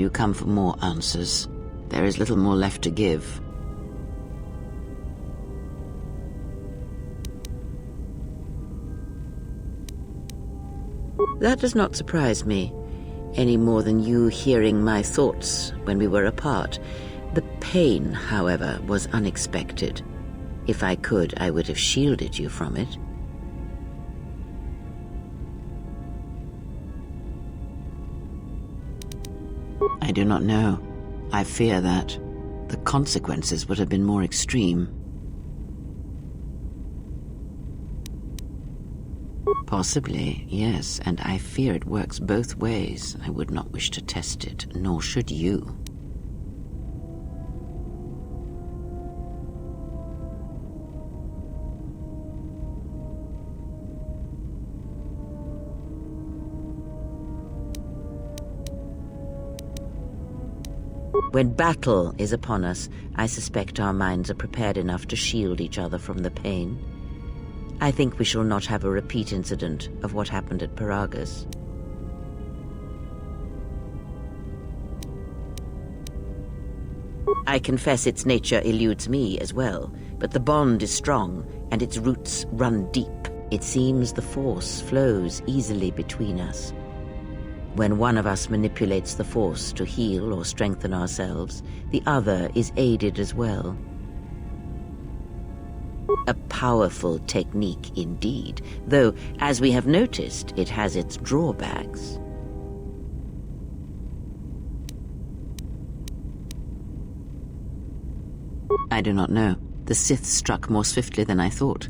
you come for more answers? There is little more left to give. That does not surprise me, any more than you hearing my thoughts when we were apart. The pain, however, was unexpected. If I could, I would have shielded you from it. I do not know. I fear that the consequences would have been more extreme. Possibly, yes, and I fear it works both ways. I would not wish to test it, nor should you. When battle is upon us, I suspect our minds are prepared enough to shield each other from the pain. I think we shall not have a repeat incident of what happened at Paragus. I confess its nature eludes me as well, but the bond is strong and its roots run deep. It seems the force flows easily between us. When one of us manipulates the force to heal or strengthen ourselves, the other is aided as well. A powerful technique indeed, though, as we have noticed, it has its drawbacks. I do not know. The Sith struck more swiftly than I thought,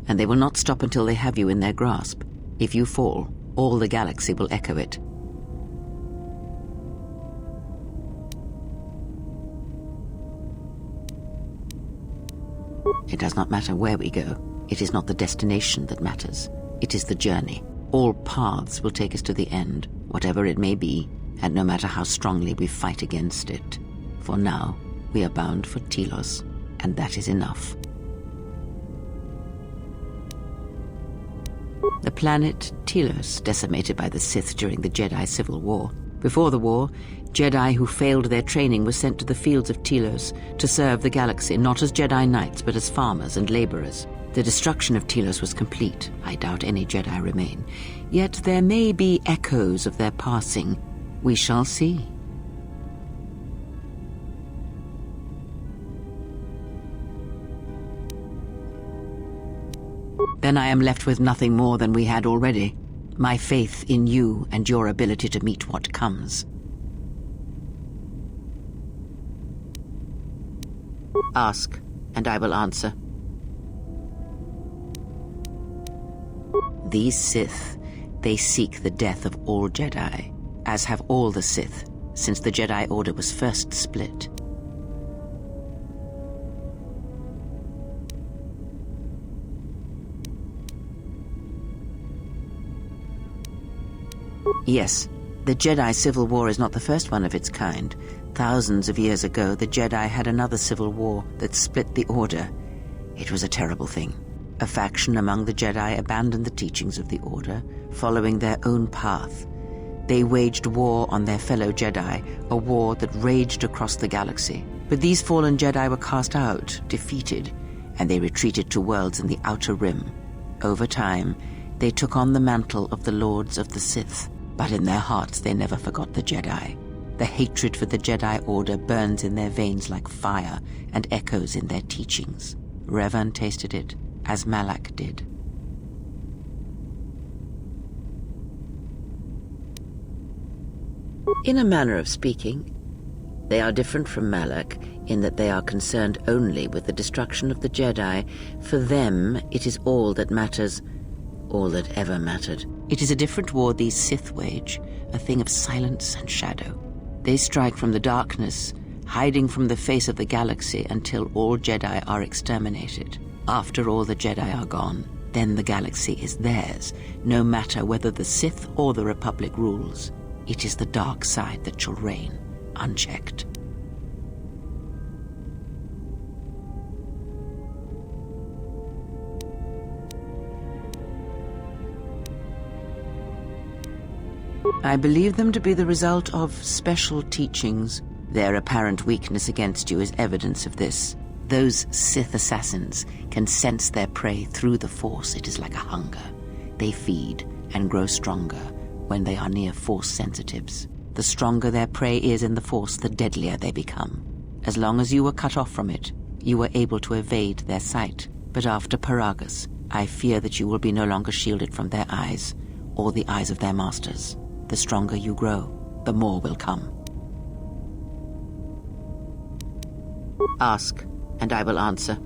and they will not stop until they have you in their grasp. If you fall, all the galaxy will echo it. It does not matter where we go. It is not the destination that matters. It is the journey. All paths will take us to the end, whatever it may be, and no matter how strongly we fight against it. For now, we are bound for Telos, and that is enough. The planet Telos, decimated by the Sith during the Jedi Civil War. Before the war, Jedi who failed their training were sent to the fields of Telos to serve the galaxy, not as Jedi Knights, but as farmers and laborers. The destruction of Telos was complete. I doubt any Jedi remain. Yet there may be echoes of their passing. We shall see. Then I am left with nothing more than we had already. My faith in you and your ability to meet what comes. Ask, and I will answer. These Sith, they seek the death of all Jedi, as have all the Sith, since the Jedi Order was first split. Yes, the Jedi Civil War is not the first one of its kind. Thousands of years ago, the Jedi had another civil war that split the Order. It was a terrible thing. A faction among the Jedi abandoned the teachings of the Order, following their own path. They waged war on their fellow Jedi, a war that raged across the galaxy. But these fallen Jedi were cast out, defeated, and they retreated to worlds in the Outer Rim. Over time, they took on the mantle of the Lords of the Sith. But in their hearts they never forgot the Jedi. The hatred for the Jedi Order burns in their veins like fire and echoes in their teachings. Revan tasted it, as Malak did. In a manner of speaking, they are different from Malak in that they are concerned only with the destruction of the Jedi. For them, it is all that matters, all that ever mattered. It is a different war these Sith wage, a thing of silence and shadow. They strike from the darkness, hiding from the face of the galaxy until all Jedi are exterminated. After all the Jedi are gone, then the galaxy is theirs, no matter whether the Sith or the Republic rules. It is the dark side that shall reign, unchecked. I believe them to be the result of special teachings. Their apparent weakness against you is evidence of this. Those Sith assassins can sense their prey through the Force. It is like a hunger. They feed and grow stronger when they are near Force sensitives. The stronger their prey is in the Force, the deadlier they become. As long as you were cut off from it, you were able to evade their sight. But after Paragus, I fear that you will be no longer shielded from their eyes, or the eyes of their masters. The stronger you grow, the more will come. Ask, and I will answer.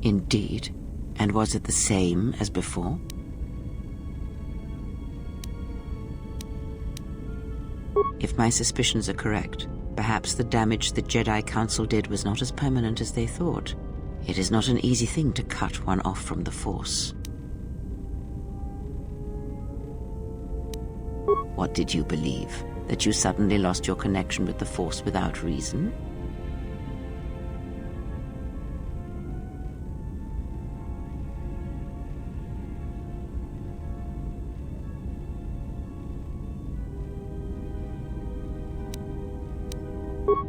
Indeed. And was it the same as before? If my suspicions are correct, perhaps the damage the Jedi Council did was not as permanent as they thought. It is not an easy thing to cut one off from the Force. What did you believe? That you suddenly lost your connection with the Force without reason?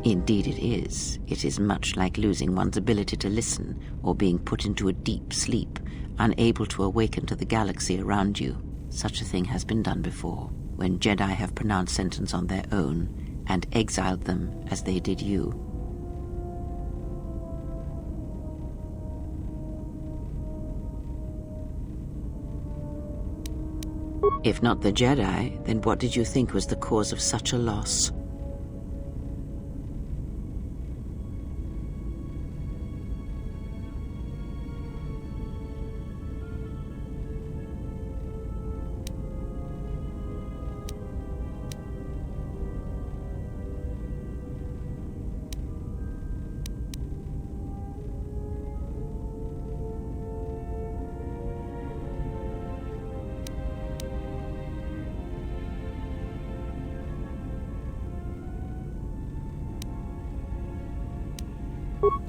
Indeed it is. It is much like losing one's ability to listen or being put into a deep sleep, unable to awaken to the galaxy around you. Such a thing has been done before, when Jedi have pronounced sentence on their own and exiled them as they did you. If not the Jedi, then what did you think was the cause of such a loss?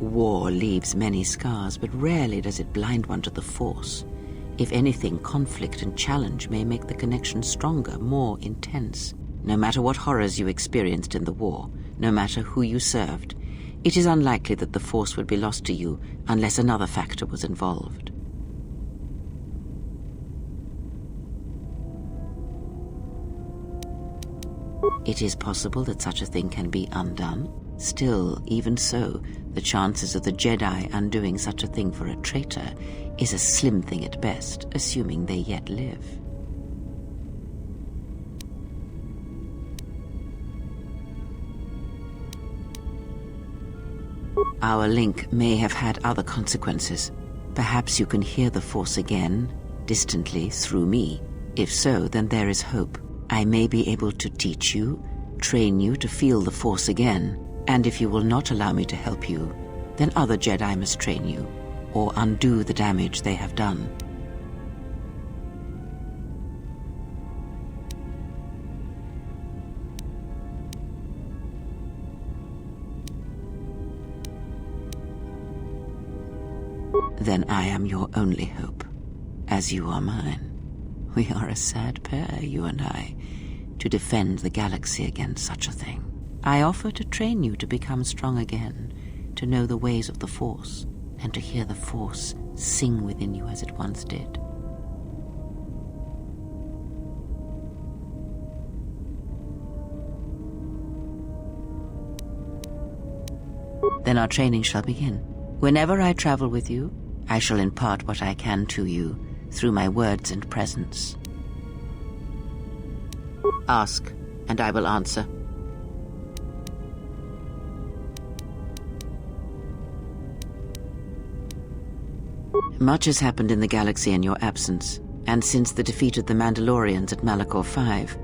War leaves many scars, but rarely does it blind one to the Force. If anything, conflict and challenge may make the connection stronger, more intense. No matter what horrors you experienced in the war, no matter who you served, it is unlikely that the Force would be lost to you unless another factor was involved. It is possible that such a thing can be undone. Still, even so, the chances of the Jedi undoing such a thing for a traitor is a slim thing at best, assuming they yet live. Our link may have had other consequences. Perhaps you can hear the Force again, distantly, through me. If so, then there is hope. I may be able to teach you, train you to feel the Force again. And if you will not allow me to help you, then other Jedi must train you, or undo the damage they have done. Then I am your only hope, as you are mine. We are a sad pair, you and I, to defend the galaxy against such a thing. I offer to train you to become strong again, to know the ways of the Force, and to hear the Force sing within you as it once did. Then our training shall begin. Whenever I travel with you, I shall impart what I can to you through my words and presence. Ask, and I will answer. Much has happened in the galaxy in your absence, and since the defeat of the Mandalorians at Malachor 5.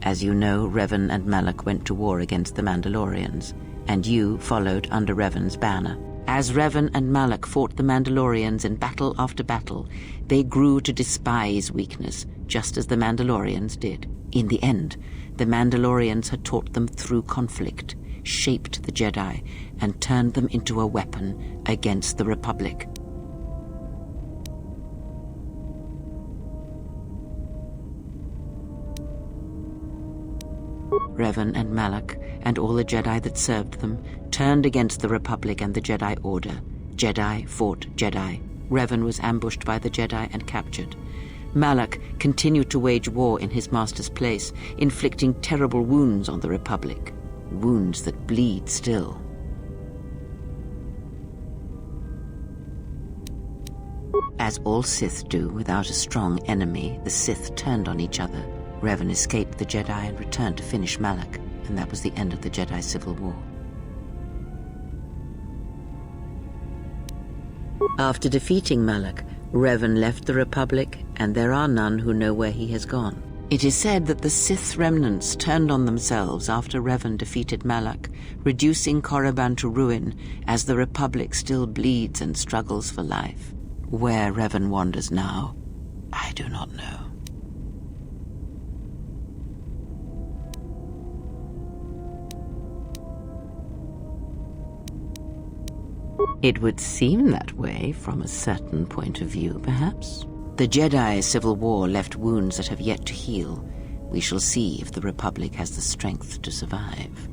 As you know, Revan and Malak went to war against the Mandalorians, and you followed under Revan's banner. As Revan and Malak fought the Mandalorians in battle after battle, they grew to despise weakness, just as the Mandalorians did. In the end, the Mandalorians had taught them through conflict, shaped the Jedi, and turned them into a weapon against the Republic. Revan and Malak, and all the Jedi that served them, turned against the Republic and the Jedi Order. Jedi fought Jedi. Revan was ambushed by the Jedi and captured. Malak continued to wage war in his master's place, inflicting terrible wounds on the Republic. Wounds that bleed still. As all Sith do, without a strong enemy, the Sith turned on each other. Revan escaped the Jedi and returned to finish Malak, and that was the end of the Jedi Civil War. After defeating Malak, Revan left the Republic, and there are none who know where he has gone. It is said that the Sith remnants turned on themselves after Revan defeated Malak, reducing Korriban to ruin as the Republic still bleeds and struggles for life. Where Revan wanders now, I do not know. It would seem that way from a certain point of view, perhaps. The Jedi Civil War left wounds that have yet to heal. We shall see if the Republic has the strength to survive.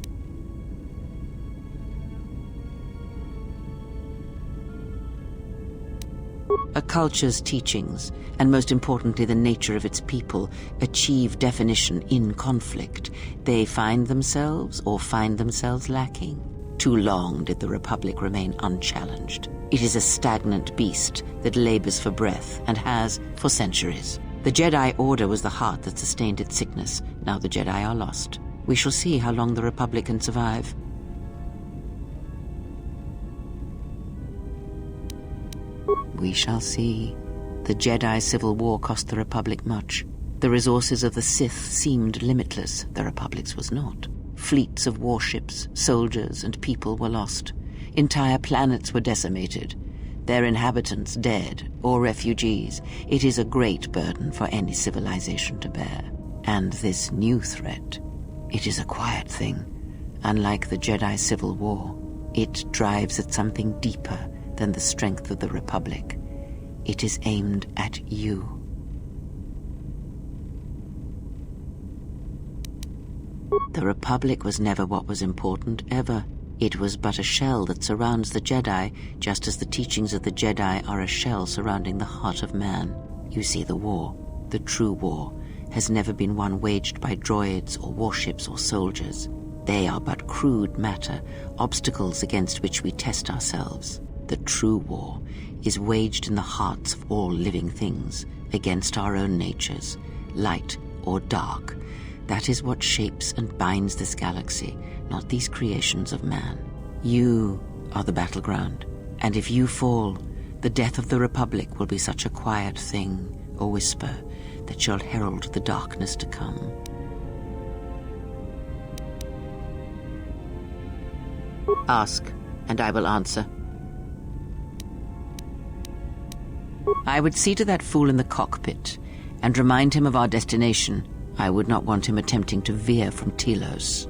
A culture's teachings, and most importantly the nature of its people, achieve definition in conflict. They find themselves or find themselves lacking. Too long did the Republic remain unchallenged. It is a stagnant beast that labors for breath and has for centuries. The Jedi Order was the heart that sustained its sickness. Now the Jedi are lost. We shall see how long the Republic can survive. We shall see. The Jedi Civil War cost the Republic much. The resources of the Sith seemed limitless. The Republic's was not. Fleets of warships, soldiers, and people were lost. Entire planets were decimated. Their inhabitants dead or refugees. It is a great burden for any civilization to bear. And this new threat, it is a quiet thing. Unlike the Jedi Civil War, it drives at something deeper than the strength of the Republic. It is aimed at you. The Republic was never what was important, ever. It was but a shell that surrounds the Jedi, just as the teachings of the Jedi are a shell surrounding the heart of man. You see, the war, the true war, has never been one waged by droids or warships or soldiers. They are but crude matter, obstacles against which we test ourselves. The true war is waged in the hearts of all living things, against our own natures, light or dark. That is what shapes and binds this galaxy, not these creations of man. You are the battleground, and if you fall, the death of the Republic will be such a quiet thing, a whisper, that shall herald the darkness to come. Ask, and I will answer. I would see to that fool in the cockpit, and remind him of our destination. I would not want him attempting to veer from Telos.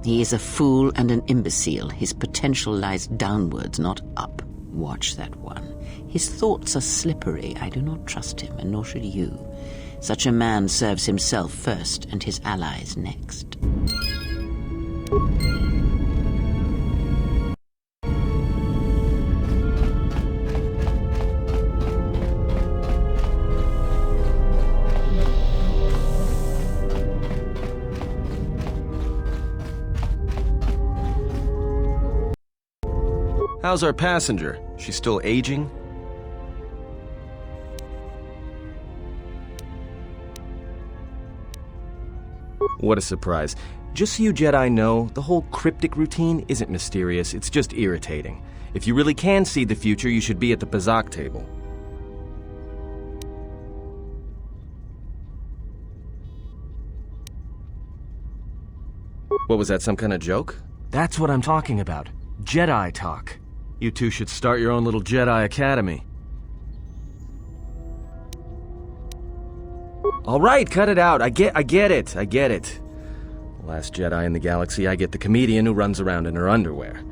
He is a fool and an imbecile. His potential lies downwards, not up. Watch that one. His thoughts are slippery. I do not trust him, and nor should you. Such a man serves himself first, and his allies next. How's our passenger? She's still aging? What a surprise. Just so you Jedi know, the whole cryptic routine isn't mysterious, it's just irritating. If you really can see the future, you should be at the Pazak table. What was that, some kind of joke? That's what I'm talking about. Jedi talk. You two should start your own little Jedi Academy. All right, cut it out. I get it. Last Jedi in the galaxy, I get the comedian who runs around in her underwear.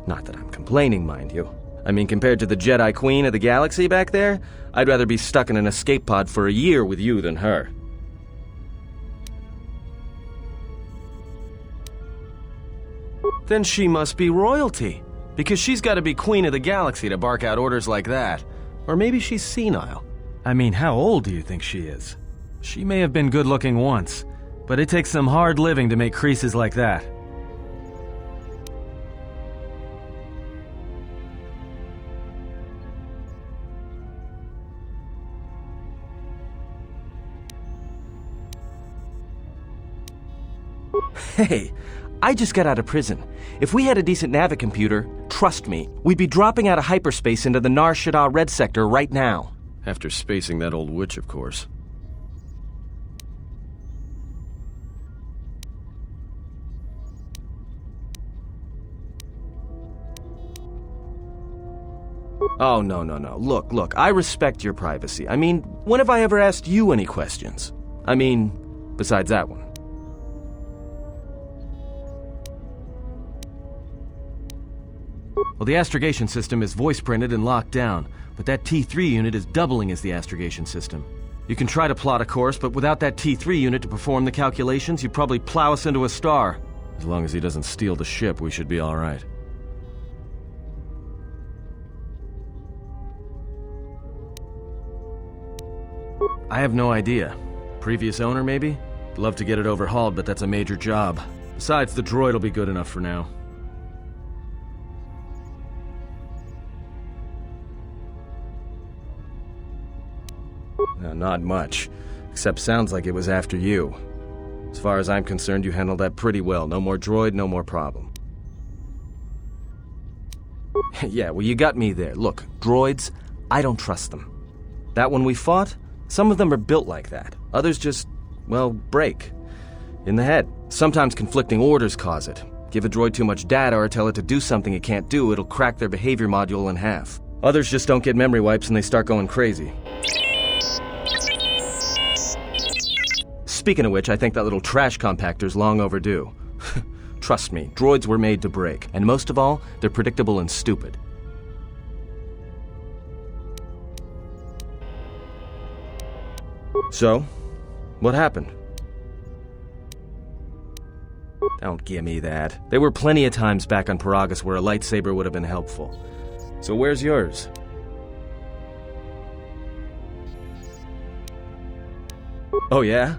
Not that I'm complaining, mind you. I mean, compared to the Jedi Queen of the galaxy back there, I'd rather be stuck in an escape pod for a year with you than her. Then she must be royalty, because she's got to be Queen of the galaxy to bark out orders like that. Or maybe she's senile. I mean, how old do you think she is? She may have been good-looking once, but it takes some hard living to make creases like that. Hey, I just got out of prison. If we had a decent navicomputer, trust me, we'd be dropping out of hyperspace into the Nar Shaddaa Red Sector right now. After spacing that old witch, of course. Oh, no. Look, I respect your privacy. I mean, when have I ever asked you any questions? I mean, besides that one. Well, the astrogation system is voice-printed and locked down, but that T3 unit is doubling as the astrogation system. You can try to plot a course, but without that T3 unit to perform the calculations, you'd probably plow us into a star. As long as he doesn't steal the ship, we should be all right. I have no idea. Previous owner, maybe? Love to get it overhauled, but that's a major job. Besides, the droid will be good enough for now. No, not much. Except sounds like it was after you. As far as I'm concerned, you handled that pretty well. No more droid, no more problem. Yeah, well, you got me there. Look, droids, I don't trust them. That one we fought? Some of them are built like that. Others just, well, break. In the head. Sometimes conflicting orders cause it. Give a droid too much data or tell it to do something it can't do, it'll crack their behavior module in half. Others just don't get memory wipes and they start going crazy. Speaking of which, I think that little trash compactor's long overdue. Trust me, droids were made to break. And most of all, they're predictable and stupid. So, what happened? Don't give me that. There were plenty of times back on Paragus where a lightsaber would have been helpful. So where's yours? Oh yeah?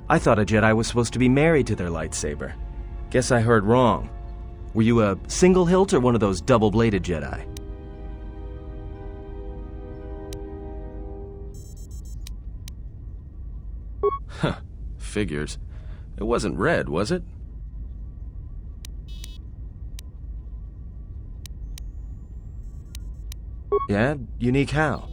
I thought a Jedi was supposed to be married to their lightsaber. Guess I heard wrong. Were you a single hilt or one of those double-bladed Jedi? Huh, figures. It wasn't red, was it? Yeah, unique how?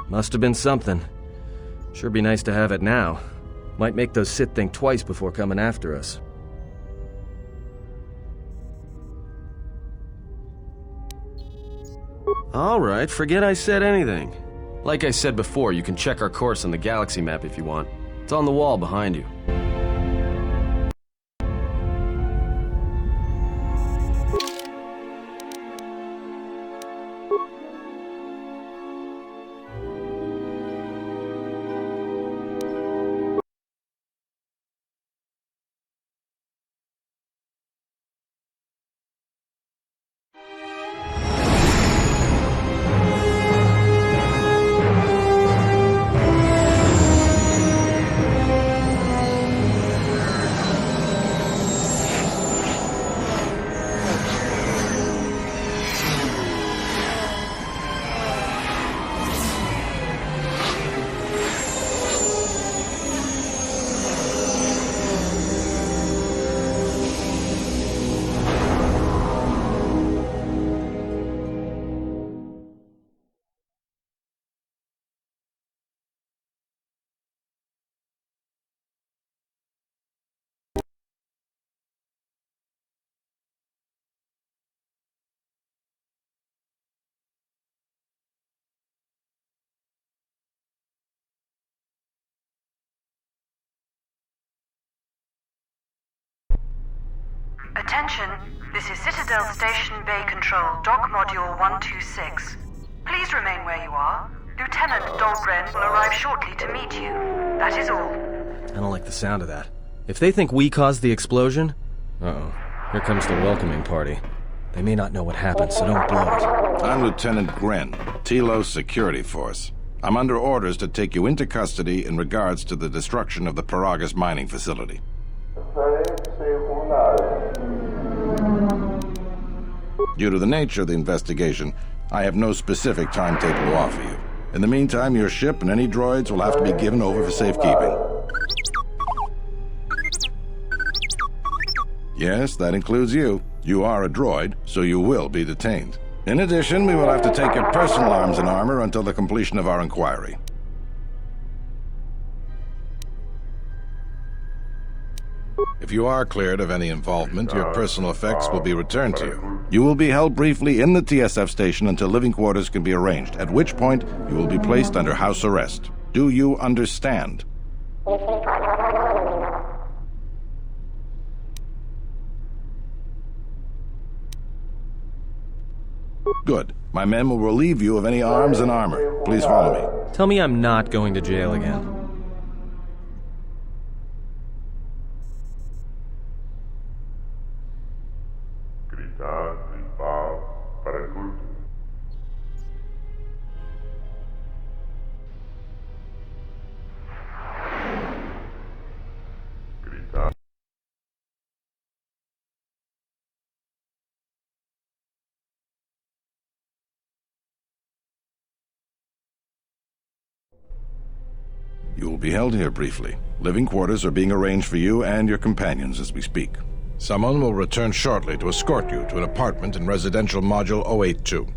Must have been something. Sure be nice to have it now. Might make those Sith think twice before coming after us. Alright, forget I said anything. Like I said before, you can check our course on the galaxy map if you want. It's on the wall behind you. Attention, this is Citadel Station Bay Control, Dock Module 126. Please remain where you are. Lieutenant Dahlgren will arrive shortly to meet you. That is all. I don't like the sound of that. If they think we caused the explosion... Uh-oh. Here comes the welcoming party. They may not know what happened, so don't blow it. I'm Lieutenant Gren, Telos Security Force. I'm under orders to take you into custody in regards to the destruction of the Paragas mining facility. Due to the nature of the investigation, I have no specific timetable to offer you. In the meantime, your ship and any droids will have to be given over for safekeeping. Yes, that includes you. You are a droid, so you will be detained. In addition, we will have to take your personal arms and armor until the completion of our inquiry. If you are cleared of any involvement, your personal effects will be returned to you. You will be held briefly in the TSF station until living quarters can be arranged, at which point you will be placed under house arrest. Do you understand? Good. My men will relieve you of any arms and armor. Please follow me. Tell me I'm not going to jail again. You will be held here briefly. Living quarters are being arranged for you and your companions as we speak. Someone will return shortly to escort you to an apartment in Residential Module 082.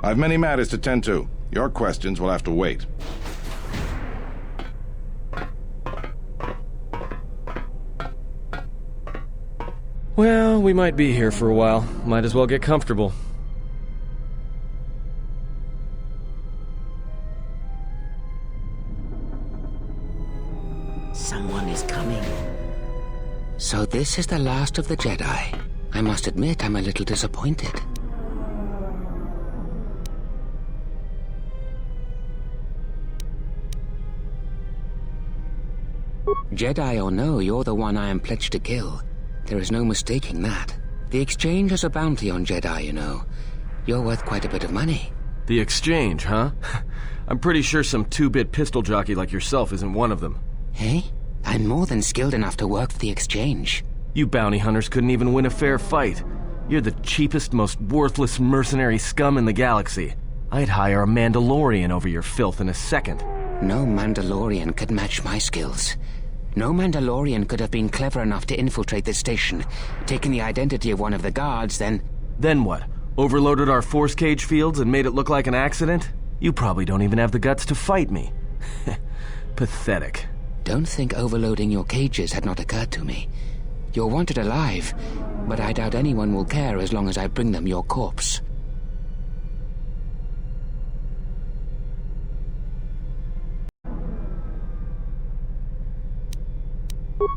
I've many matters to tend to. Your questions will have to wait. Well, we might be here for a while. Might as well get comfortable. Someone is coming. So this is the last of the Jedi. I must admit I'm a little disappointed. Jedi or no, you're the one I am pledged to kill. There is no mistaking that. The exchange has a bounty on Jedi, you know. You're worth quite a bit of money. The exchange, huh? I'm pretty sure some two-bit pistol jockey like yourself isn't one of them. Hey? I'm more than skilled enough to work for the exchange. You bounty hunters couldn't even win a fair fight. You're the cheapest, most worthless mercenary scum in the galaxy. I'd hire a Mandalorian over your filth in a second. No Mandalorian could match my skills. No Mandalorian could have been clever enough to infiltrate the station, taken the identity of one of the guards, then... Then what? Overloaded our force cage fields and made it look like an accident? You probably don't even have the guts to fight me. Pathetic. Don't think overloading your cages had not occurred to me. You're wanted alive, but I doubt anyone will care as long as I bring them your corpse.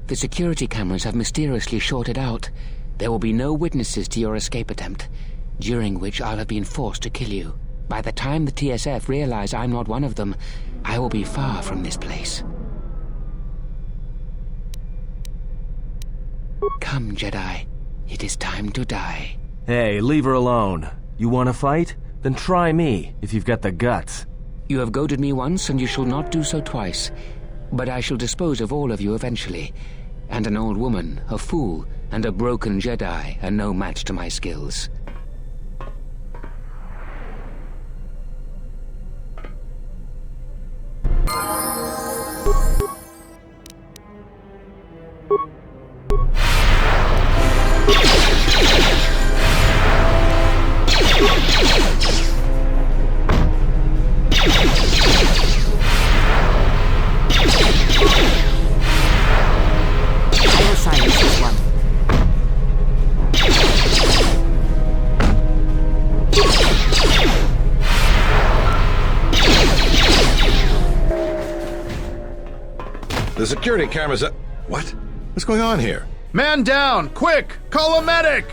The security cameras have mysteriously shorted out. There will be no witnesses to your escape attempt, during which I'll have been forced to kill you. By the time the TSF realize I'm not one of them, I will be far from this place. Come, Jedi. It is time to die. Hey, leave her alone. You want to fight? Then try me, if you've got the guts. You have goaded me once, and you shall not do so twice. But I shall dispose of all of you eventually. And an old woman, a fool, and a broken Jedi are no match to my skills. The security cameras are... What? What's going on here? Man down! Quick! Call a medic!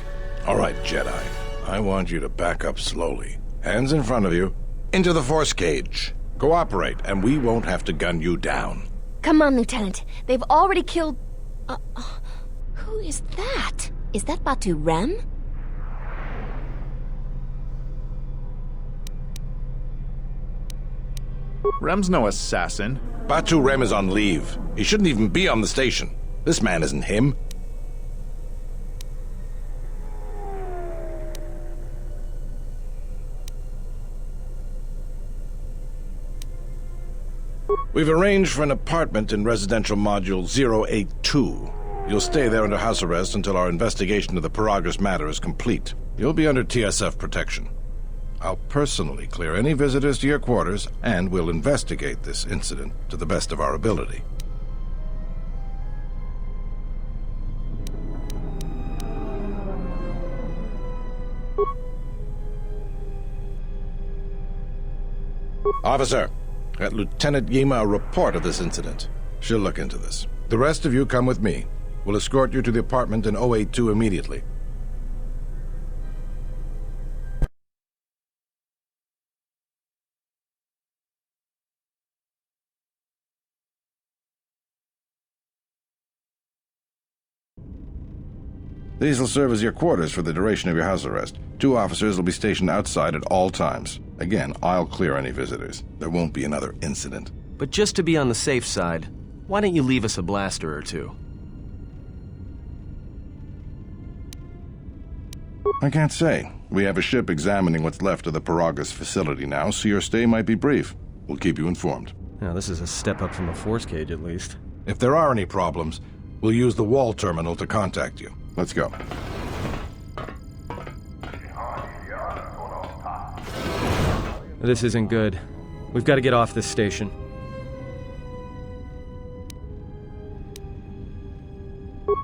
All right, Jedi. I want you to back up slowly. Hands in front of you. Into the force cage. Cooperate, and we won't have to gun you down. Come on, Lieutenant. They've already killed... who is that? Is that Batu Rem? Rem's no assassin. Batu Rem is on leave. He shouldn't even be on the station. This man isn't him. We've arranged for an apartment in residential module 082. You'll stay there under house arrest until our investigation of the Paragus matter is complete. You'll be under TSF protection. I'll personally clear any visitors to your quarters, and we'll investigate this incident to the best of our ability. Officer, get Lieutenant Yima a report of this incident. She'll look into this. The rest of you come with me. We'll escort you to the apartment in 082 immediately. These will serve as your quarters for the duration of your house arrest. 2 officers will be stationed outside at all times. Again, I'll clear any visitors. There won't be another incident. But just to be on the safe side, why don't you leave us a blaster or 2? I can't say. We have a ship examining what's left of the Paragus facility now, so your stay might be brief. We'll keep you informed. Now, this is a step up from a force cage, at least. If there are any problems, we'll use the wall terminal to contact you. Let's go. This isn't good. We've got to get off this station.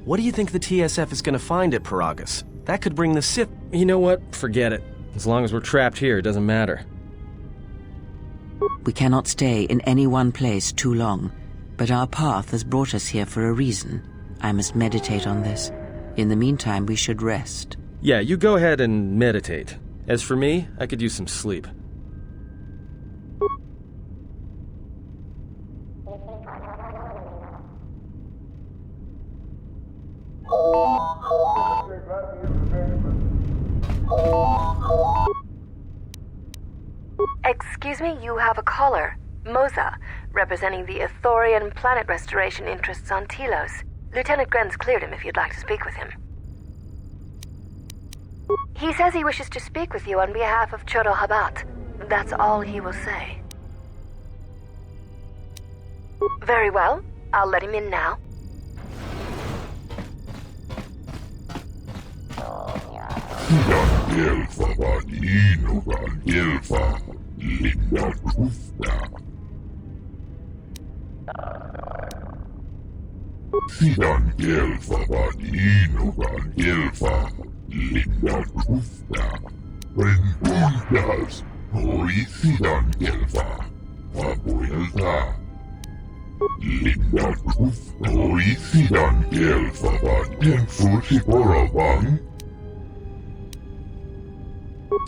What do you think the TSF is going to find at Paragus? That could bring the Sith... You know what? Forget it. As long as we're trapped here, it doesn't matter. We cannot stay in any one place too long, but our path has brought us here for a reason. I must meditate on this. In the meantime, we should rest. Yeah, you go ahead and meditate. As for me, I could use some sleep. Excuse me, you have a caller. Moza, representing the Ithorian planet restoration interests on Telos. Lieutenant Grenz cleared him if you'd like to speak with him. He says he wishes to speak with you on behalf of Chodo Habat. That's all he will say. Very well. I'll let him in now. Sidan Gelfa Vadinogan Gelfa Linda Kufta Rentundas Hoi Sidan Gelfa Vabuelta Linda Kufta Hoi Sidan Gelfa Vadenfusi Boravan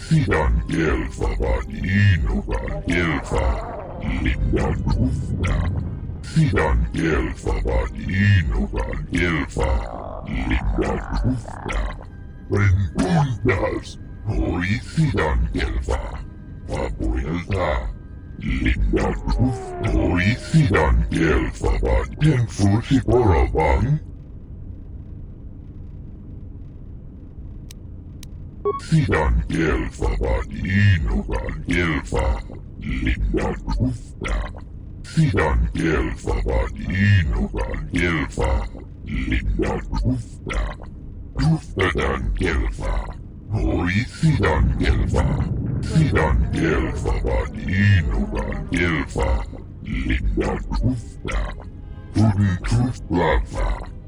Sidan Gelfa Vadinogan Gelfa Linda Kufta Sidan Gelfa Vadinogan Gelfa Linda Kufta Rentundas Hoi Sidan Gelfa Vabuelta Linda Kufta Hoi Sidan Gelfa Vadenfusi Boravan Sidan Gelfa Vadinogan Gelfa Linda Kufta Sidan Gelfa Vadinogan Gelfa Linda Kufta Kuftadan Gelfa Hoi Sidan Gelfa Sidan Gelfa Vadinogan Gelfa Linda Kufta Tudun Kuftlava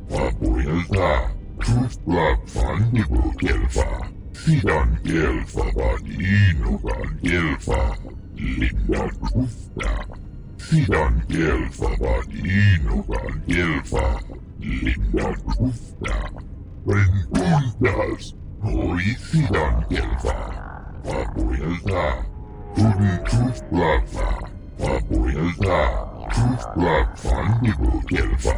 Vabuelta Kuftlava Nibu Gelfa Sidan Gelfa Vadinogan Gelfa Linda Kufta Sidan Gelfa Vadinogan Gelfa Linda Trufta Rentundas Hoi Sidan Gelfa Vapoelta Turi Truflava Vapoelta Truflav Vandigo Gelfa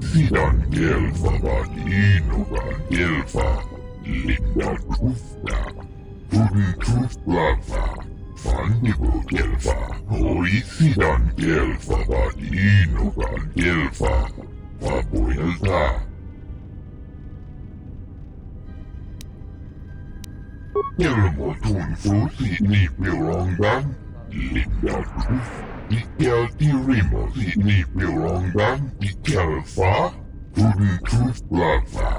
Sidan Gelfa Vadinogan Gelfa Linda Trufta Turi Truflava Vandigo Gelfa Hoi Sidan Gelfa Vadinogan Gelfa Vapoelta Ilmotun Fusi Nipirongan Linda Truf Ikel Tirimo Nipirongan Ikelfa Turi Truflava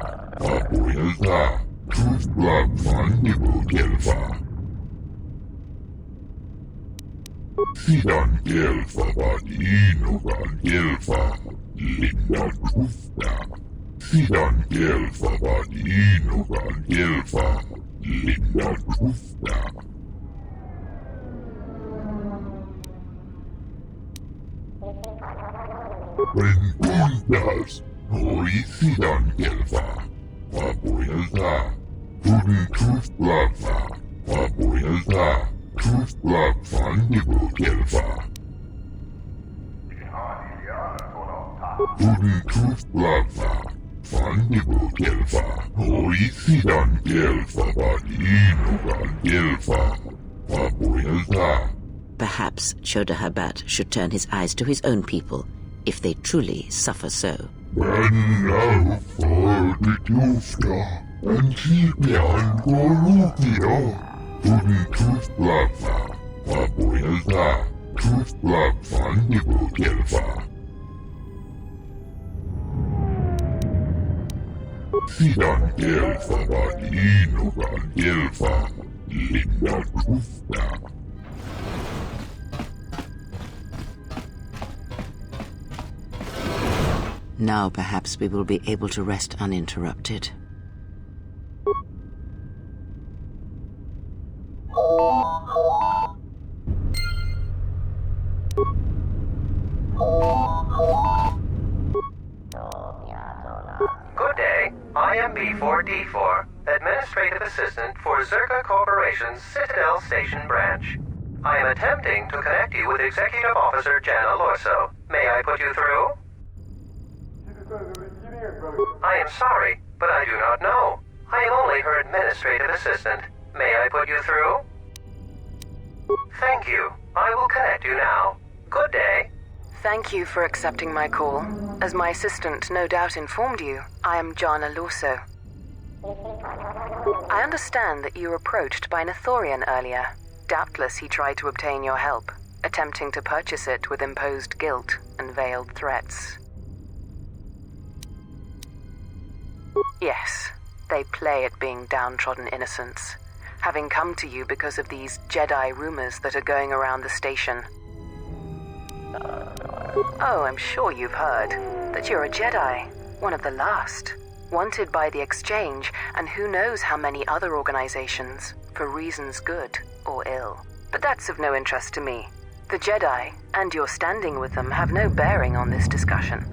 Vapoelta Truflav Vandigo Gelfa Sidan Gelfa Vadinogan Gelfa Linda Trufta Sidan Gelfa Vadinogan Gelfa Linda Trufta Rentundas Hoi Sidan Gelfa Vapoelta Turi Truflava Vapoelta Truflav Vandigo Gelfa Turi Truflava Vandigo Gelfa Hoi Sidan Gelfa Vadinogan Gelfa Vapoelta Perhaps Choda Habat should turn his eyes to his own people, if they truly suffer so. Men now for the Tufta and Sipian Golukio Turi Truflava Vapoelta Truflav Vandigo Gelfa Sidan Gelfa Vadinogan Gelfa Linda Trufta Now perhaps we will be able to rest uninterrupted. Good day. I am B4D4, Administrative Assistant for Zerka Corporation's Citadel Station branch. I am attempting to connect you with Executive Officer Jana Lorso. May I put you through? I am sorry, but I do not know. I am only her administrative assistant. May I put you through? Thank you. I will connect you now. Good day. Thank you for accepting my call. As my assistant no doubt informed you, I am Jana Lorso. I understand that you were approached by an Ithorian earlier. Doubtless he tried to obtain your help, attempting to purchase it with imposed guilt and veiled threats. Yes, they play at being downtrodden innocents, having come to you because of these Jedi rumors that are going around the station. Oh, I'm sure you've heard that you're a Jedi, one of the last, wanted by the Exchange and who knows how many other organizations, for reasons good or ill. But that's of no interest to me. The Jedi, and your standing with them, have no bearing on this discussion.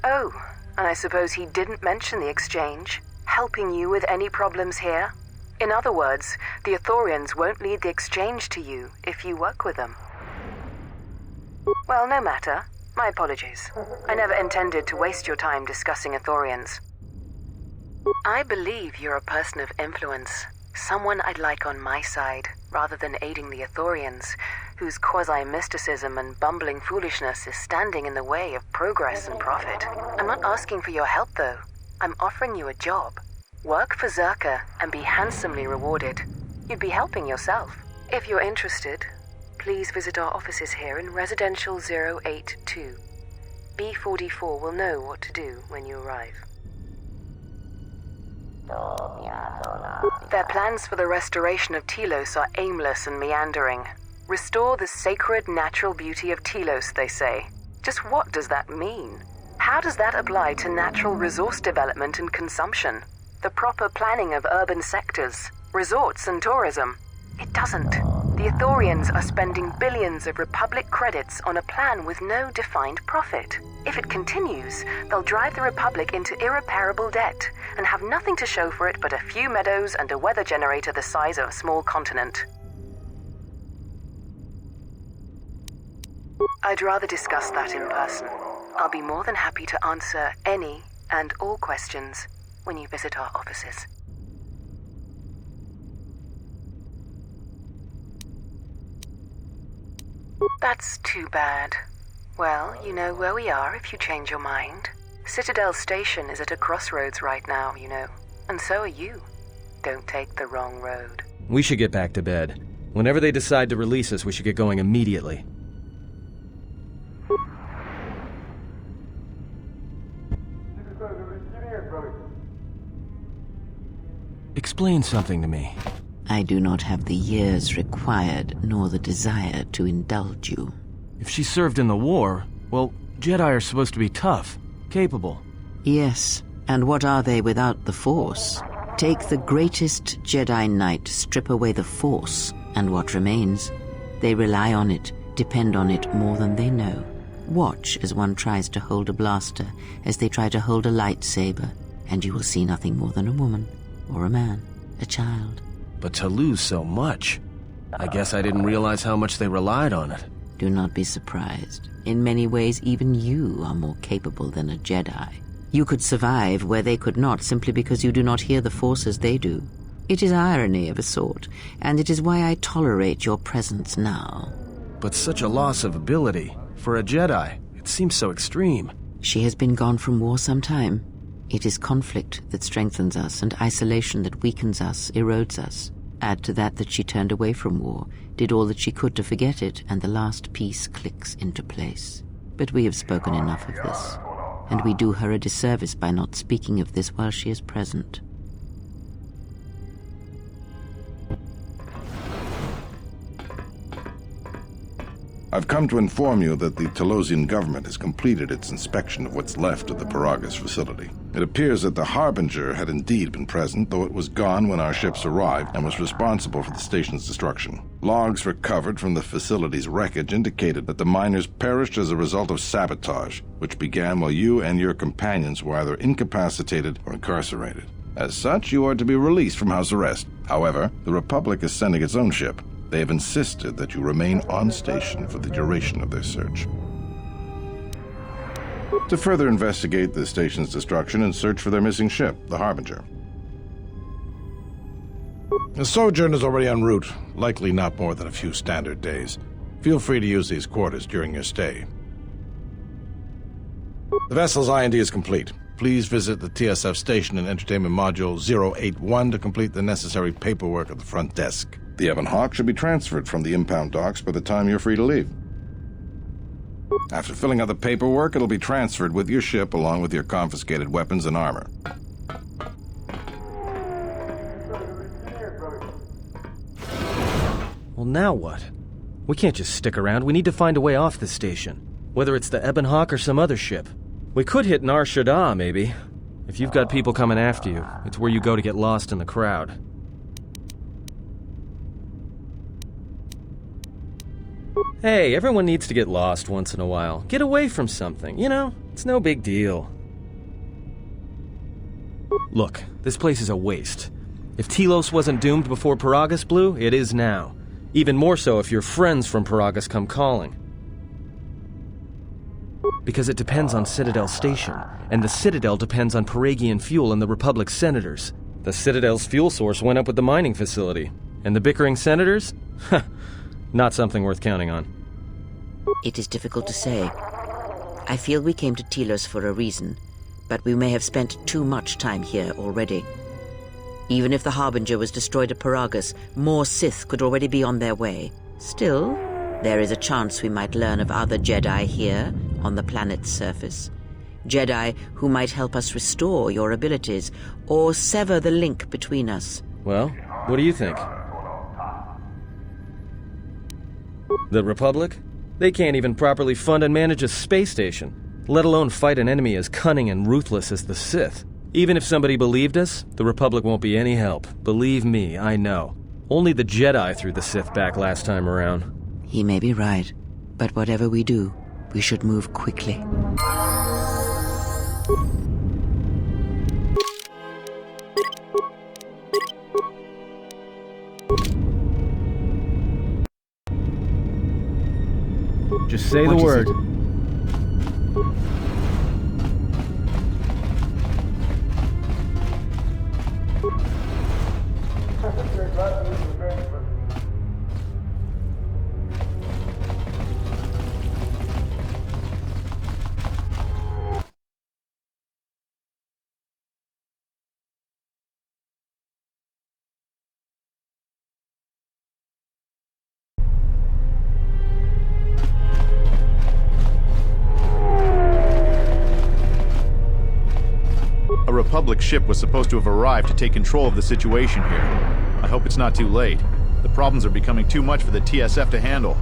Oh, and I suppose he didn't mention the Exchange, helping you with any problems here? In other words, the Ithorians won't lead the Exchange to you if you work with them. Well, no matter. My apologies. I never intended to waste your time discussing Ithorians. I believe you're a person of influence, someone I'd like on my side, rather than aiding the Ithorians, whose quasi-mysticism and bumbling foolishness is standing in the way of progress and profit. I'm not asking for your help, though. I'm offering you a job. Work for Zerka and be handsomely rewarded. You'd be helping yourself. If you're interested, please visit our offices here in Residential 082. B44 will know what to do when you arrive. Their plans for the restoration of Telos are aimless and meandering. Restore the sacred natural beauty of Telos, they say. Just what does that mean? How does that apply to natural resource development and consumption? The proper planning of urban sectors, resorts and tourism. It doesn't. The Ithorians are spending billions of Republic credits on a plan with no defined profit. If it continues, they'll drive the Republic into irreparable debt and have nothing to show for it but a few meadows and a weather generator the size of a small continent. I'd rather discuss that in person. I'll be more than happy to answer any and all questions when you visit our offices. That's too bad. Well, you know where we are if you change your mind. Citadel Station is at a crossroads right now, you know. And so are you. Don't take the wrong road. We should get back to bed. Whenever they decide to release us, we should get going immediately. Explain something to me. I do not have the years required, nor the desire to indulge you. If she served in the war, well, Jedi are supposed to be tough, capable. Yes, and what are they without the Force? Take the greatest Jedi Knight, strip away the Force, and what remains? They rely on it, depend on it more than they know. Watch as one tries to hold a blaster, as they try to hold a lightsaber, and you will see nothing more than a woman, or a man, a child. But to lose so much, I guess I didn't realize how much they relied on it. Do not be surprised. In many ways, even you are more capable than a Jedi. You could survive where they could not simply because you do not hear the Force as they do. It is irony of a sort, and it is why I tolerate your presence now. But such a loss of ability. For a Jedi, it seems so extreme. She has been gone from war some time. It is conflict that strengthens us, and isolation that weakens us, erodes us. Add to that she turned away from war, did all that she could to forget it, and the last piece clicks into place. But we have spoken enough of this, and we do her a disservice by not speaking of this while she is present. I've come to inform you that the Telosian government has completed its inspection of what's left of the Paragas facility. It appears that the Harbinger had indeed been present, though it was gone when our ships arrived and was responsible for the station's destruction. Logs recovered from the facility's wreckage indicated that the miners perished as a result of sabotage, which began while you and your companions were either incapacitated or incarcerated. As such, you are to be released from house arrest. However, the Republic is sending its own ship. They have insisted that you remain on station for the duration of their search. To further investigate the station's destruction and search for their missing ship, the Harbinger. The sojourn is already en route, likely not more than a few standard days. Feel free to use these quarters during your stay. The vessel's IND is complete. Please visit the TSF station and entertainment module 081 to complete the necessary paperwork at the front desk. The Ebon Hawk should be transferred from the impound docks by the time you're free to leave. After filling out the paperwork, it'll be transferred with your ship along with your confiscated weapons and armor. Well, now what? We can't just stick around. We need to find a way off this station. Whether it's the Ebon Hawk or some other ship. We could hit Nar Shaddaa, maybe. If you've got people coming after you, it's where you go to get lost in the crowd. Hey, everyone needs to get lost once in a while. Get away from something, you know? It's no big deal. Look, this place is a waste. If Telos wasn't doomed before Paragas blew, it is now. Even more so if your friends from Paragas come calling. Because it depends on Citadel Station, and the Citadel depends on Paragian fuel and the Republic's senators. The Citadel's fuel source went up with the mining facility. And the bickering senators? Not something worth counting on. It is difficult to say. I feel we came to Telos for a reason, but we may have spent too much time here already. Even if the Harbinger was destroyed at Paragas, more Sith could already be on their way. Still, there is a chance we might learn of other Jedi here, on the planet's surface. Jedi who might help us restore your abilities, or sever the link between us. Well, what do you think? The Republic? They can't even properly fund and manage a space station, let alone fight an enemy as cunning and ruthless as the Sith. Even if somebody believed us, the Republic won't be any help. Believe me, I know. Only the Jedi threw the Sith back last time around. He may be right, but whatever we do, we should move quickly. Just say the word. A Republic ship was supposed to have arrived to take control of the situation here. I hope it's not too late. The problems are becoming too much for the TSF to handle.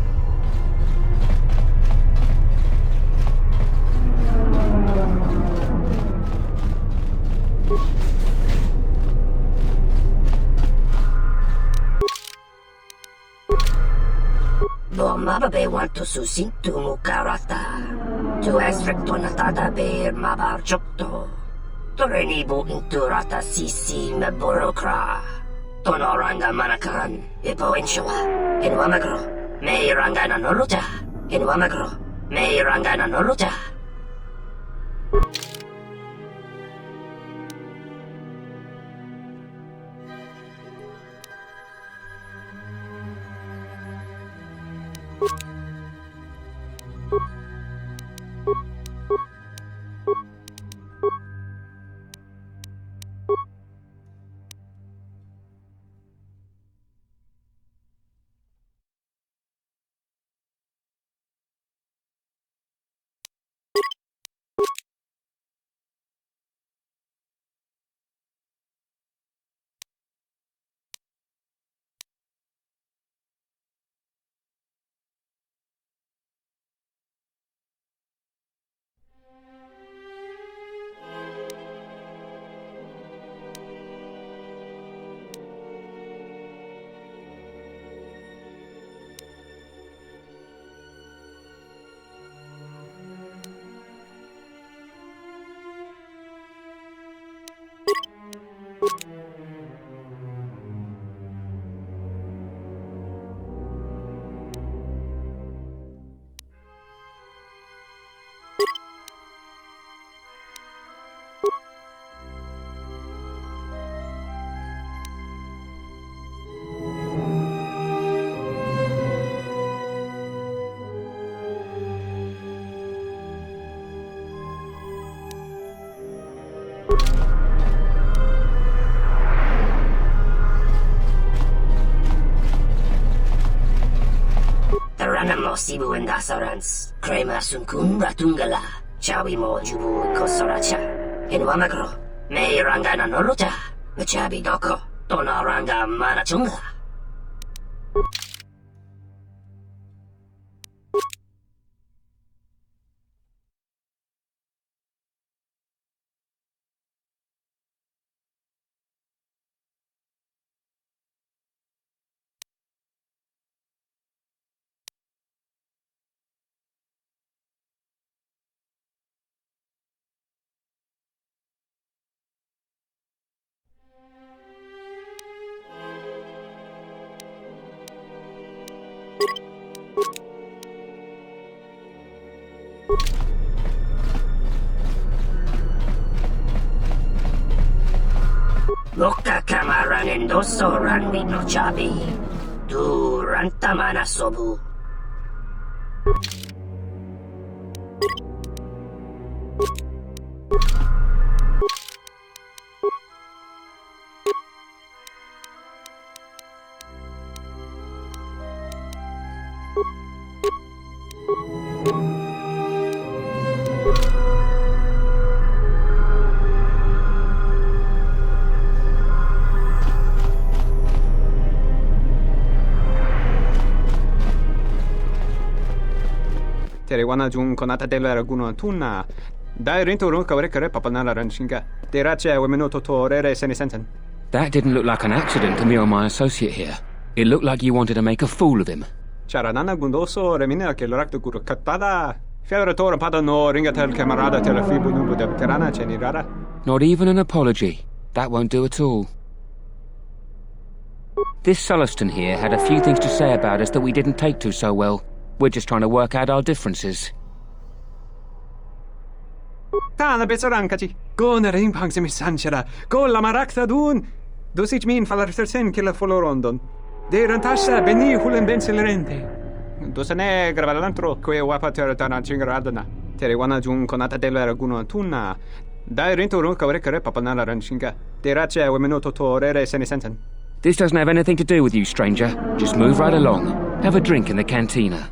Mababe want to susintu mukarata. Tu esrectonata beer mabar chokto. Torenibu inturata sisi meborokra. Tonoranga manakan. Ipo inshawa. Inwamagro. May rangana noruta. Inwamagro. May rangana noruta. Ranamo Sibu and Dasarans, Kramer Sunkun Ratungala, Chawi Mo Jubu Kosoracha, Inwamagro, May Rangana Noruta, Machabi Doko, Tonaranga Manachunga. Loka kamaran endoso ranwi no chabi. Du rantamana sobu. Tere wana jung konata telo era guno tuna Dai rinturun kawrekare papanala ranshinga. Derace wemeno totorere senisenten. That didn't look like an accident to me or my associate here. It looked like you wanted to make a fool of him. Charanana gundoso remina che l'orakto guru kattada. Fiaratore padano ringatel camarada telefibu nubu de veterana cenirara. Not even an apology. That won't do at all. This Sulluston here had a few things to say about us that we didn't take to so well. We're just trying to work out our differences. Tana besarankachi. Go na rin pangsimi sanchera. Go la marakta dun. Dosich min falartersen killa folorondon. De rantasha beni hulen benselerente. Dosane gravalantro que wapater tana chingaradana. Tere wana jun konata della raguno tunna. Dai rinturun kawrekare papanala ranshinga. Derace wemeno totorere senisenten. This doesn't have anything to do with you, stranger. Just move right along. Have a drink in the cantina.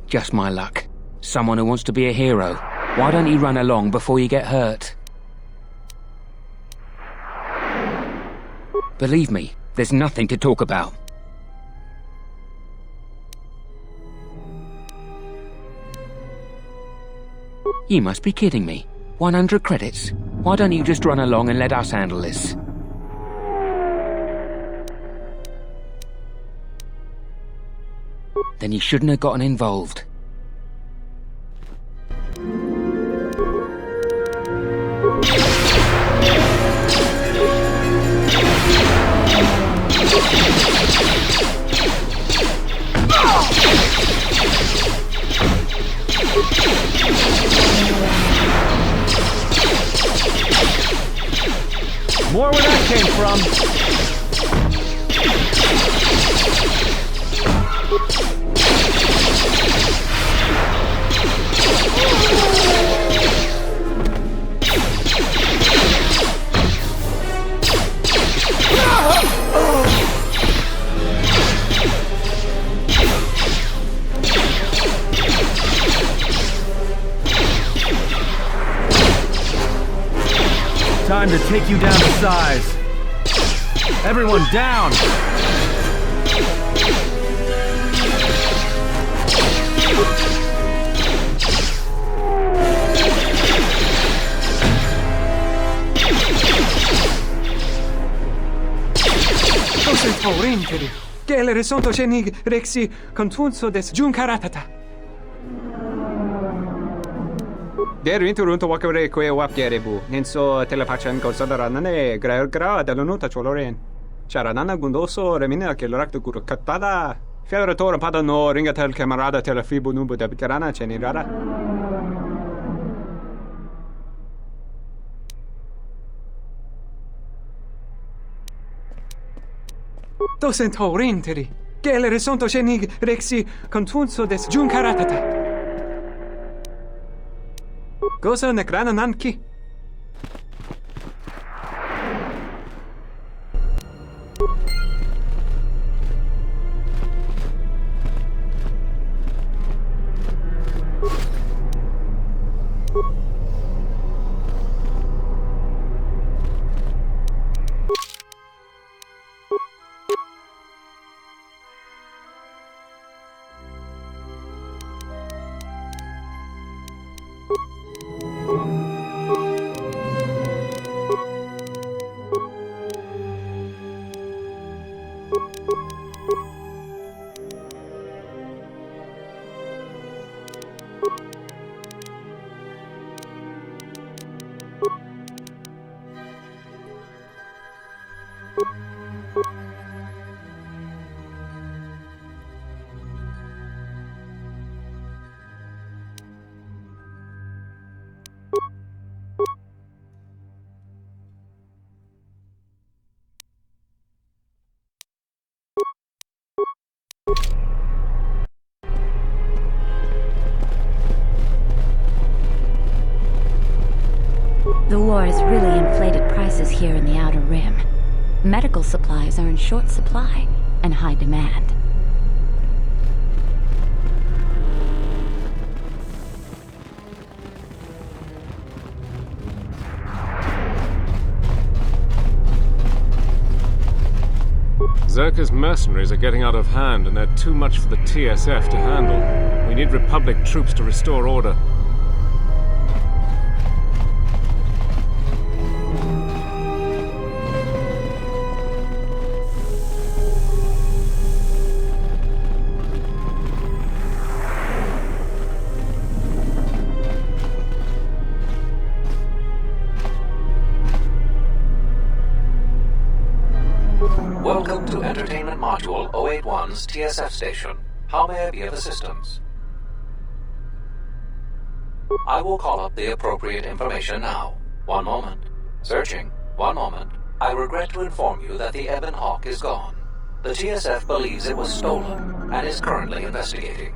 Just my luck. Someone who wants to be a hero. Why don't you run along before you get hurt? Believe me, there's nothing to talk about. You must be kidding me. 100 credits. Why don't you just run along and let us handle this? Then you shouldn't have gotten involved. More where that came from. Time to take you down to size. Everyone down! Cos'è torrenteri? Che le resonto cenig rexi contunso des juncaratata. Der rinturunto wakare que wapgerebu. Nenso telepachan corsadarane gra dall'onuta choloren. Charanana gundoso remina che l'orakto guru kattada. Fiaratore padano ringatel camarada telefibu nubu de veterana cenirara. Docent horrenteri. Che le resonto cenig rexi contunso des juncaratata. Cosa nekrana nanki? The war has really inflated prices here in the Outer Rim. Medical supplies are in short supply and high demand. Zerka's mercenaries are getting out of hand, and they're too much for the TSF to handle. We need Republic troops to restore order. Welcome to Entertainment Module 081's TSF station. How may I be of assistance? I will call up the appropriate information now. One moment. Searching. One moment. I regret to inform you that the Ebon Hawk is gone. The TSF believes it was stolen and is currently investigating.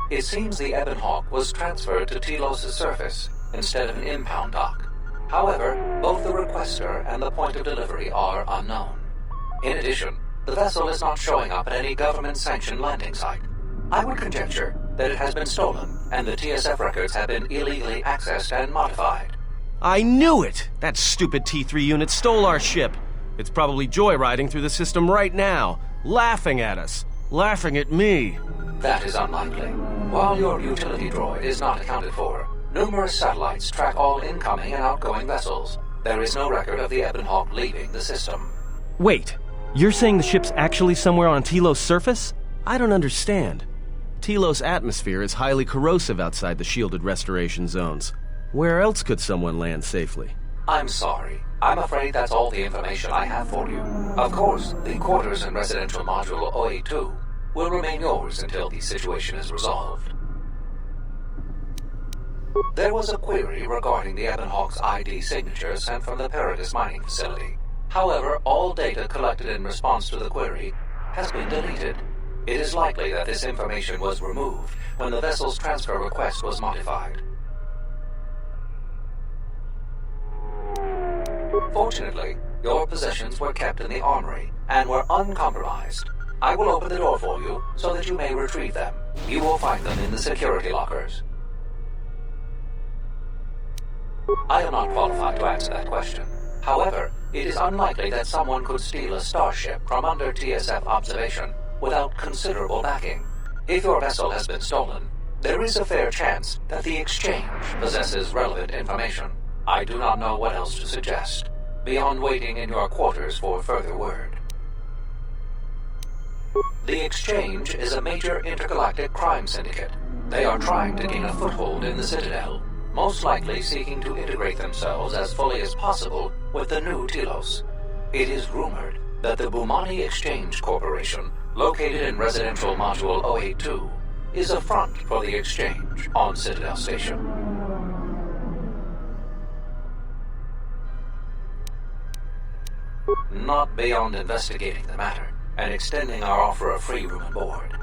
It seems the Ebon Hawk was transferred to Telos' surface instead of an impound dock. However, both the requester and the point of delivery are unknown. In addition, the vessel is not showing up at any government-sanctioned landing site. I would conjecture that it has been stolen, and the TSF records have been illegally accessed and modified. I knew it! That stupid T3 unit stole our ship. It's probably joyriding through the system right now, laughing at us, laughing at me. That is unlikely. While your utility droid is not accounted for, numerous satellites track all incoming and outgoing vessels. There is no record of the Ebon Hawk leaving the system. Wait, you're saying the ship's actually somewhere on Telos' surface? I don't understand. Telos' atmosphere is highly corrosive outside the shielded restoration zones. Where else could someone land safely? I'm sorry. I'm afraid that's all the information I have for you. Of course, the quarters in Residential Module 082 will remain yours until the situation is resolved. There was a query regarding the Ebon Hawk's ID signature sent from the Paradis mining facility. However, all data collected in response to the query has been deleted. It is likely that this information was removed when the vessel's transfer request was modified. Fortunately, your possessions were kept in the armory and were uncompromised. I will open the door for you so that you may retrieve them. You will find them in the security lockers. I am not qualified to answer that question. However, it is unlikely that someone could steal a starship from under TSF observation without considerable backing. If your vessel has been stolen, there is a fair chance that the exchange possesses relevant information. I do not know what else to suggest, beyond waiting in your quarters for further word. The Exchange is a major intergalactic crime syndicate. They are trying to gain a foothold in the Citadel, most likely seeking to integrate themselves as fully as possible with the new Telos. It is rumored that the Bumani Exchange Corporation, located in Residential Module 082, is a front for the Exchange on Citadel Station. Not beyond investigating the matter and extending our offer of free room and board.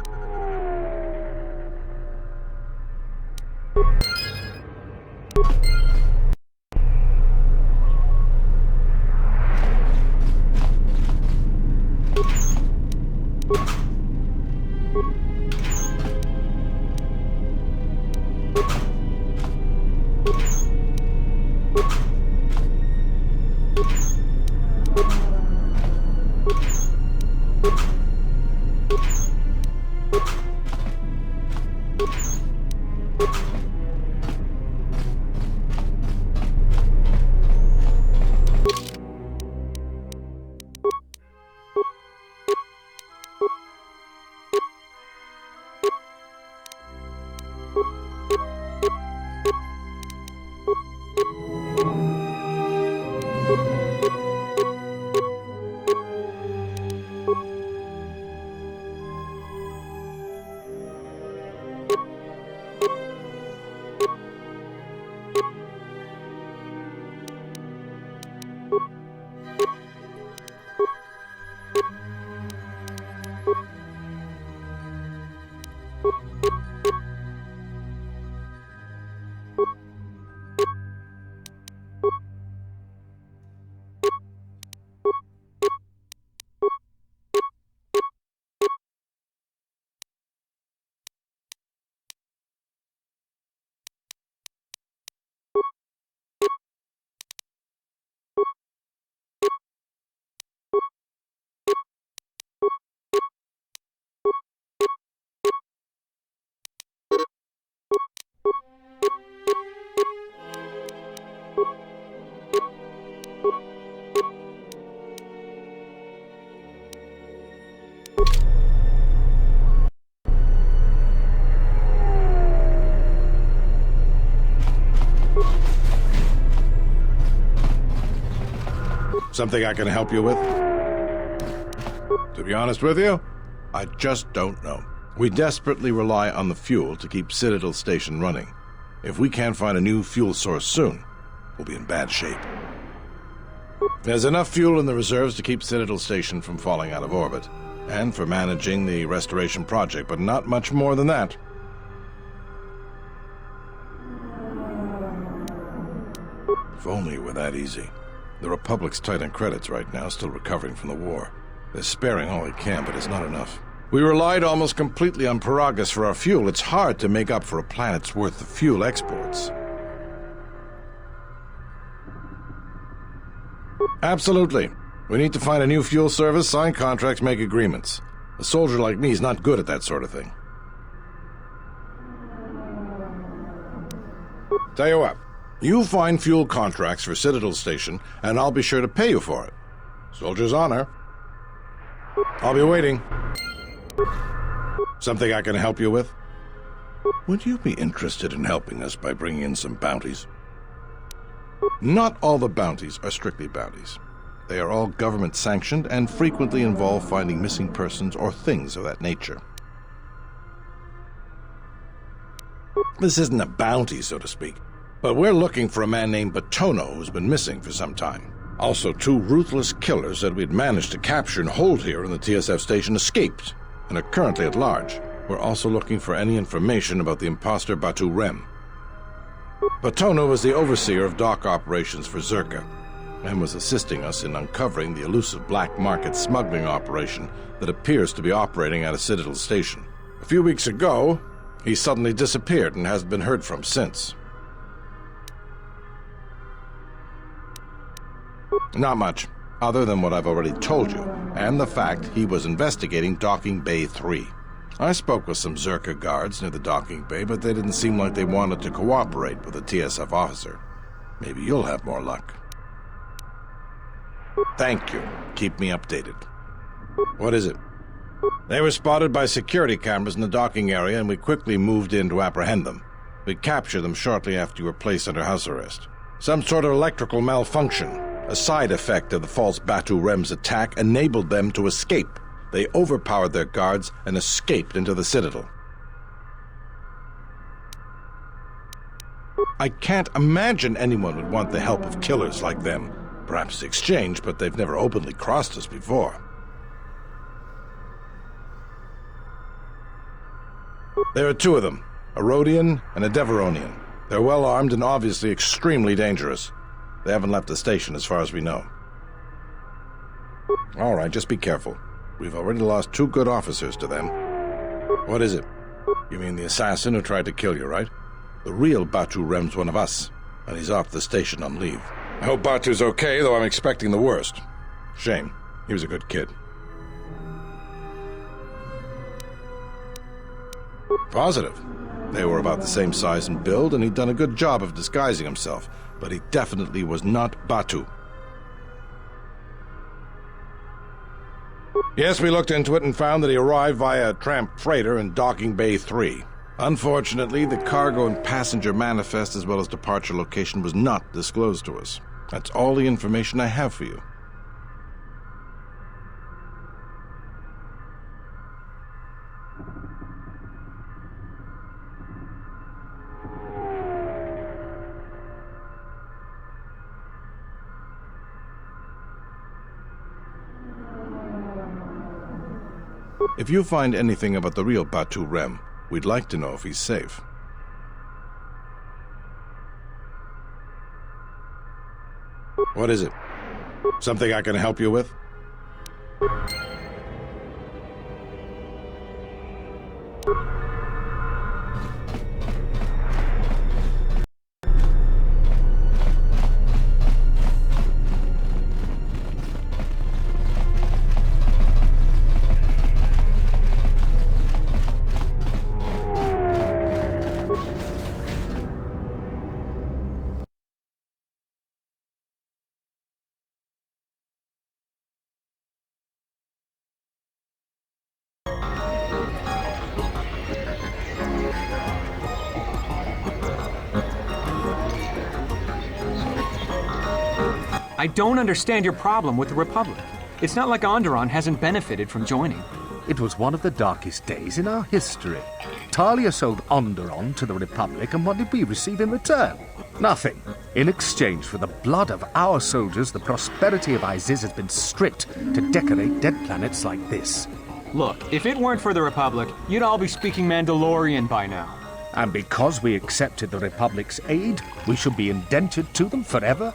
Something I can help you with? To be honest with you, I just don't know. We desperately rely on the fuel to keep Citadel Station running. If we can't find a new fuel source soon, we'll be in bad shape. There's enough fuel in the reserves to keep Citadel Station from falling out of orbit, and for managing the restoration project, but not much more than that. If only it were that easy. The Republic's tight on credits right now, still recovering from the war. They're sparing all they can, but it's not enough. We relied almost completely on Paragus for our fuel. It's hard to make up for a planet's worth of fuel exports. Absolutely. We need to find a new fuel service, sign contracts, make agreements. A soldier like me is not good at that sort of thing. Tell you what, you find fuel contracts for Citadel Station, and I'll be sure to pay you for it. Soldier's honor. I'll be waiting. Something I can help you with? Would you be interested in helping us by bringing in some bounties? Not all the bounties are strictly bounties. They are all government-sanctioned and frequently involve finding missing persons or things of that nature. This isn't a bounty, so to speak, but we're looking for a man named Batono who's been missing for some time. Also, 2 ruthless killers that we'd managed to capture and hold here in the TSF station escaped and are currently at large. We're also looking for any information about the imposter Batu Rem. Batono was the overseer of dock operations for Zerka and was assisting us in uncovering the elusive black market smuggling operation that appears to be operating at a Citadel station. A few weeks ago, he suddenly disappeared and hasn't been heard from since. Not much, other than what I've already told you, and the fact he was investigating Docking Bay 3. I spoke with some Zerka guards near the docking bay, but they didn't seem like they wanted to cooperate with a TSF officer. Maybe you'll have more luck. Thank you. Keep me updated. What is it? They were spotted by security cameras in the docking area, and we quickly moved in to apprehend them. We captured them shortly after you were placed under house arrest. Some sort of electrical malfunction, a side effect of the false Batu Rem's attack, enabled them to escape. They overpowered their guards and escaped into the Citadel. I can't imagine anyone would want the help of killers like them. Perhaps the exchange, but they've never openly crossed us before. There are 2 of them, a Rhodian and a Deveronian. They're well armed and obviously extremely dangerous. They haven't left the station as far as we know. All right, just be careful. We've already lost 2 good officers to them. What is it? You mean the assassin who tried to kill you, right? The real Batu Rem's one of us, and he's off the station on leave. I hope Batu's okay, though I'm expecting the worst. Shame. He was a good kid. Positive. They were about the same size and build, and he'd done a good job of disguising himself, but he definitely was not Batu. Yes, we looked into it and found that he arrived via a tramp freighter in Docking Bay 3. Unfortunately, the cargo and passenger manifest as well as departure location was not disclosed to us. That's all the information I have for you. If you find anything about the real Batu Rem, we'd like to know if he's safe. What is it? Something I can help you with? I don't understand your problem with the Republic. It's not like Onderon hasn't benefited from joining. It was one of the darkest days in our history. Talia sold Onderon to the Republic, and what did we receive in return? Nothing. In exchange for the blood of our soldiers, the prosperity of Iziz has been stripped to decorate dead planets like this. Look, if it weren't for the Republic, you'd all be speaking Mandalorian by now. And because we accepted the Republic's aid, we should be indentured to them forever?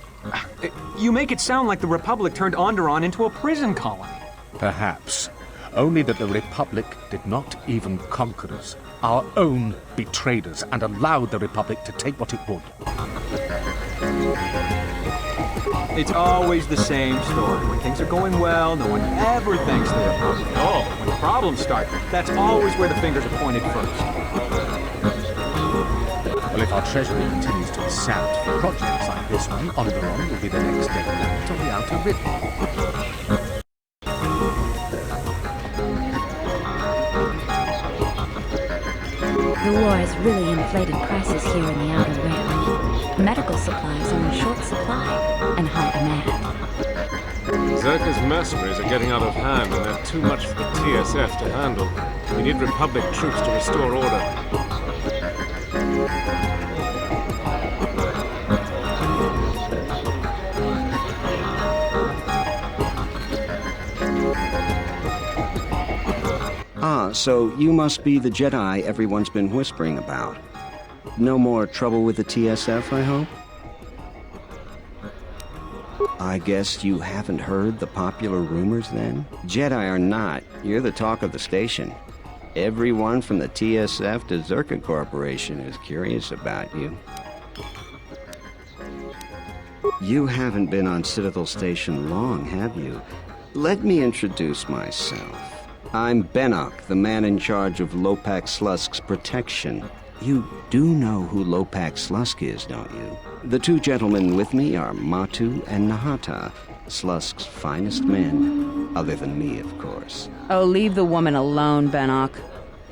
You make it sound like the Republic turned Onderon into a prison colony. Perhaps. Only that the Republic did not even conquer us. Our own betrayed us and allowed the Republic to take what it would. It's always the same story. When things are going well, no one ever thanks the Republic. Oh, when problems start, that's always where the fingers are pointed first. Well, if our treasury continues to be sapped for projects like this one, Onderon will be the next dead planet on the Outer Rim. The war has really inflated prices here in the Outer Rim. Medical supplies are in short supply and high demand. Zerka's mercenaries are getting out of hand, and they're too much for the TSF to handle. We need Republic troops to restore order. Ah, so you must be the Jedi everyone's been whispering about. No more trouble with the TSF, I hope? I guess you haven't heard the popular rumors then? Jedi or not, you're the talk of the station. Everyone from the TSF to Zerka Corporation is curious about you. You haven't been on Citadel Station long, have you? Let me introduce myself. I'm Benok, the man in charge of Lopak Slusk's protection. You do know who Lopak Slusk is, don't you? The two gentlemen with me are Matu and Nahata, Slusk's finest men. Other than me, of course. Oh, leave the woman alone, Benok.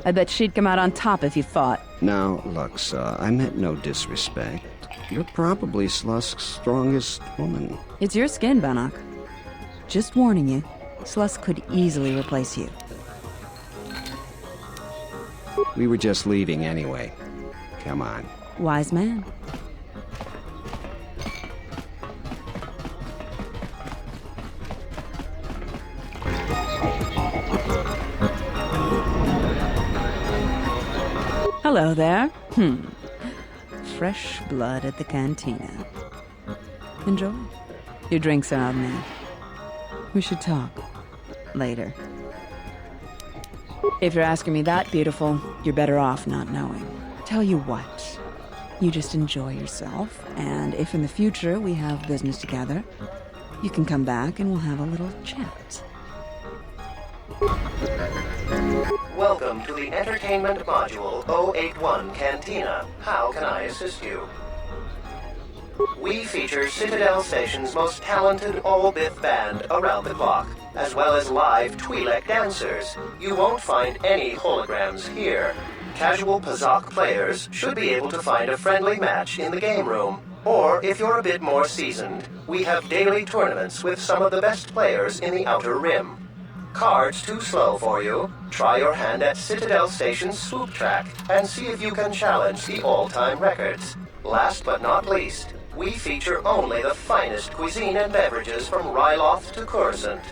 I bet she'd come out on top if you fought. Now, Luxa, I meant no disrespect. You're probably Slusk's strongest woman. It's your skin, Benok. Just warning you, Slusk could easily replace you. We were just leaving anyway. Come on. Wise man. Hello there. Fresh blood at the cantina. Enjoy. Your drinks are on me. We should talk. Later. If you're asking me that, beautiful, you're better off not knowing. Tell you what, you just enjoy yourself, and if in the future we have business together, you can come back and we'll have a little chat. Welcome to the Entertainment Module 081 Cantina. How can I assist you? We feature Citadel Station's most talented all-Bith band around the clock, as well as live Twi'lek dancers. You won't find any holograms here. Casual Pazak players should be able to find a friendly match in the game room. Or, if you're a bit more seasoned, we have daily tournaments with some of the best players in the Outer Rim. Cards too slow for you? Try your hand at Citadel Station's swoop track and see if you can challenge the all-time records. Last but not least, we feature only the finest cuisine and beverages from Ryloth to Coruscant.